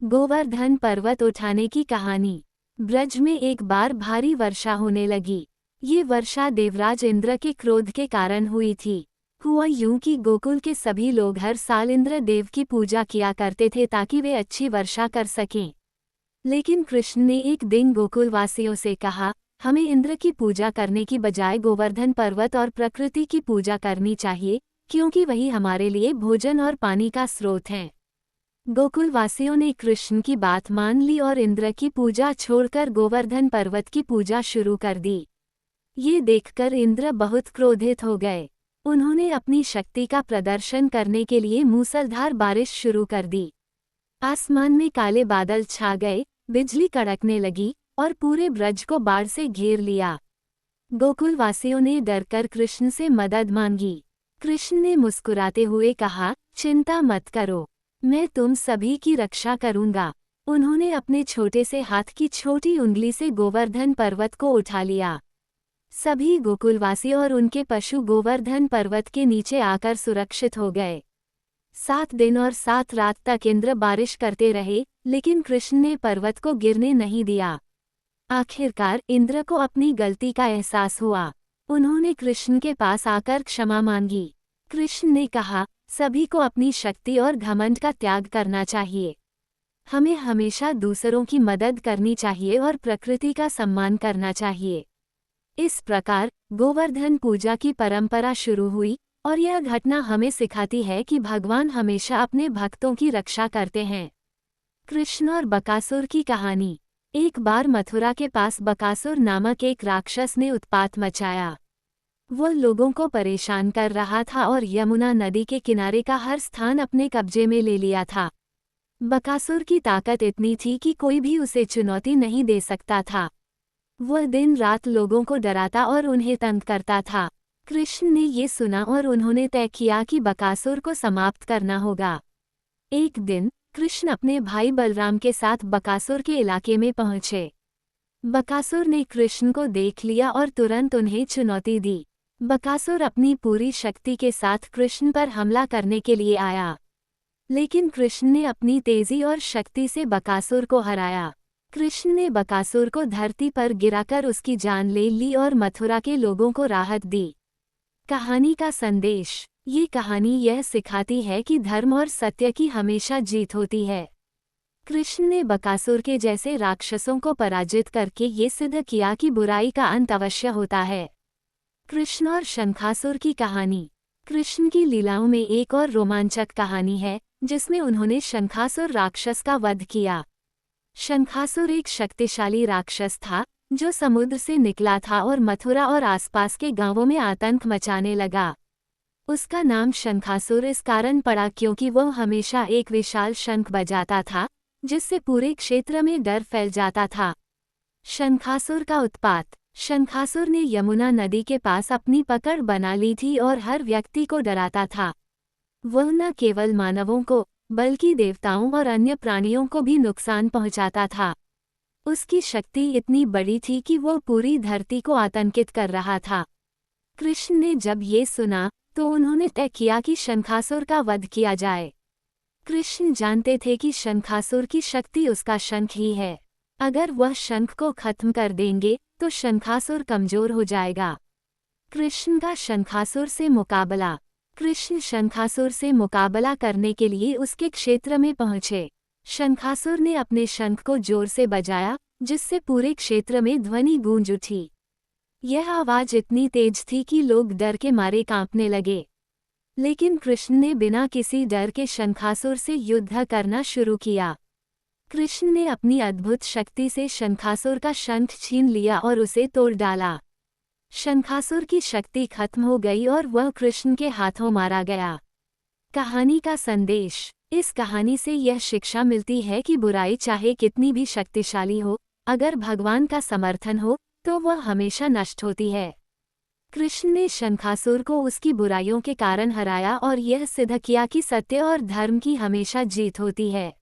गोवर्धन पर्वत उठाने की कहानी। ब्रज में एक बार भारी वर्षा होने लगी। ये वर्षा देवराज इंद्र के क्रोध के कारण हुई थी। हुआ यूं कि गोकुल के सभी लोग हर साल इंद्र देव की पूजा किया करते थे ताकि वे अच्छी वर्षा कर सकें। लेकिन कृष्ण ने एक दिन गोकुल वासियों से कहा, हमें इंद्र की पूजा करने की बजाय गोवर्धन पर्वत और प्रकृति की पूजा करनी चाहिए, क्योंकि वही हमारे लिए भोजन और पानी का स्रोत हैं। गोकुल वासियों ने कृष्ण की बात मान ली और इंद्र की पूजा छोड़कर गोवर्धन पर्वत की पूजा शुरू कर दी। ये देखकर इंद्र बहुत क्रोधित हो गए। उन्होंने अपनी शक्ति का प्रदर्शन करने के लिए मूसलधार बारिश शुरू कर दी। आसमान में काले बादल छा गए, बिजली कड़कने लगी और पूरे ब्रज को बाढ़ से घेर लिया। गोकुल वासियों ने डरकर कृष्ण से मदद मांगी। कृष्ण ने मुस्कुराते हुए कहा, चिंता मत करो, मैं तुम सभी की रक्षा करूंगा। उन्होंने अपने छोटे से हाथ की छोटी उंगली से गोवर्धन पर्वत को उठा लिया। सभी गोकुलवासी और उनके पशु गोवर्धन पर्वत के नीचे आकर सुरक्षित हो गए। 7 दिन और 7 रात तक इंद्र बारिश करते रहे, लेकिन कृष्ण ने पर्वत को गिरने नहीं दिया। आखिरकार इंद्र को अपनी गलती का एहसास हुआ। उन्होंने कृष्ण के पास आकर क्षमा मांगी। कृष्ण ने कहा, सभी को अपनी शक्ति और घमंड का त्याग करना चाहिए। हमें हमेशा दूसरों की मदद करनी चाहिए और प्रकृति का सम्मान करना चाहिए। इस प्रकार गोवर्धन पूजा की परंपरा शुरू हुई और यह घटना हमें सिखाती है कि भगवान हमेशा अपने भक्तों की रक्षा करते हैं। कृष्ण और बकासुर की कहानी। एक बार मथुरा के पास बकासुर नामक एक राक्षस ने उत्पात मचाया। वह लोगों को परेशान कर रहा था और यमुना नदी के किनारे का हर स्थान अपने कब्जे में ले लिया था। बकासुर की ताकत इतनी थी कि कोई भी उसे चुनौती नहीं दे सकता था। वह दिन रात लोगों को डराता और उन्हें तंग करता था। कृष्ण ने ये सुना और उन्होंने तय किया कि बकासुर को समाप्त करना होगा। एक दिन कृष्ण अपने भाई बलराम के साथ बकासुर के इलाके में पहुंचे। बकासुर ने कृष्ण को देख लिया और तुरंत उन्हें चुनौती दी। बकासुर अपनी पूरी शक्ति के साथ कृष्ण पर हमला करने के लिए आया, लेकिन कृष्ण ने अपनी तेजी और शक्ति से बकासुर को हराया। कृष्ण ने बकासुर को धरती पर गिराकर उसकी जान ले ली और मथुरा के लोगों को राहत दी। कहानी का संदेश। ये कहानी यह सिखाती है कि धर्म और सत्य की हमेशा जीत होती है। कृष्ण ने बकासुर के जैसे राक्षसों को पराजित करके ये सिद्ध किया कि बुराई का अंत अवश्य होता है। कृष्ण और शंखासुर की कहानी। कृष्ण की लीलाओं में एक और रोमांचक कहानी है, जिसमें उन्होंने शंखासुर राक्षस का वध किया। शंखासुर एक शक्तिशाली राक्षस था, जो समुद्र से निकला था और मथुरा और आसपास के गांवों में आतंक मचाने लगा। उसका नाम शंखासुर इस कारण पड़ा क्योंकि वह हमेशा एक विशाल शंख बजाता था, जिससे पूरे क्षेत्र में डर फैल जाता था। शंखासुर का उत्पात। शंखासुर ने यमुना नदी के पास अपनी पकड़ बना ली थी और हर व्यक्ति को डराता था। वह न केवल मानवों को, बल्कि देवताओं और अन्य प्राणियों को भी नुकसान पहुंचाता था। उसकी शक्ति इतनी बड़ी थी कि वह पूरी धरती को आतंकित कर रहा था। कृष्ण ने जब ये सुना तो उन्होंने तय किया कि शंखासुर का वध किया जाए। कृष्ण जानते थे कि शंखासुर की शक्ति उसका शंख ही है। अगर वह शंख को खत्म कर देंगे तो शंखासुर कमजोर हो जाएगा। कृष्ण का शंखासुर से मुकाबला। कृष्ण शंखासुर से मुकाबला करने के लिए उसके क्षेत्र में पहुंचे। शंखासुर ने अपने शंख को जोर से बजाया, जिससे पूरे क्षेत्र में ध्वनि गूंज उठी। यह आवाज इतनी तेज थी कि लोग डर के मारे कांपने लगे। लेकिन कृष्ण ने बिना किसी डर के शंखासुर से युद्ध करना शुरू किया। कृष्ण ने अपनी अद्भुत शक्ति से शंखासुर का शंख छीन लिया और उसे तोड़ डाला। शंखासुर की शक्ति खत्म हो गई और वह कृष्ण के हाथों मारा गया। कहानी का संदेश। इस कहानी से यह शिक्षा मिलती है कि बुराई चाहे कितनी भी शक्तिशाली हो, अगर भगवान का समर्थन हो तो वह हमेशा नष्ट होती है। कृष्ण ने शंखासुर को उसकी बुराइयों के कारण हराया और यह सिद्ध किया कि सत्य और धर्म की हमेशा जीत होती है।